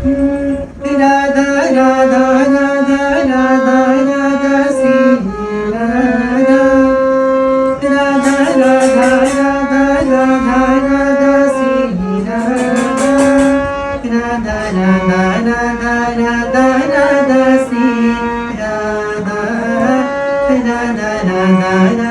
Radha Radha Radha Radha Radha Shri Radha Radha Radha Radha Radha Radha Shri Radha Radha Radha Radha Radha Radha Shri Radha Radha Radha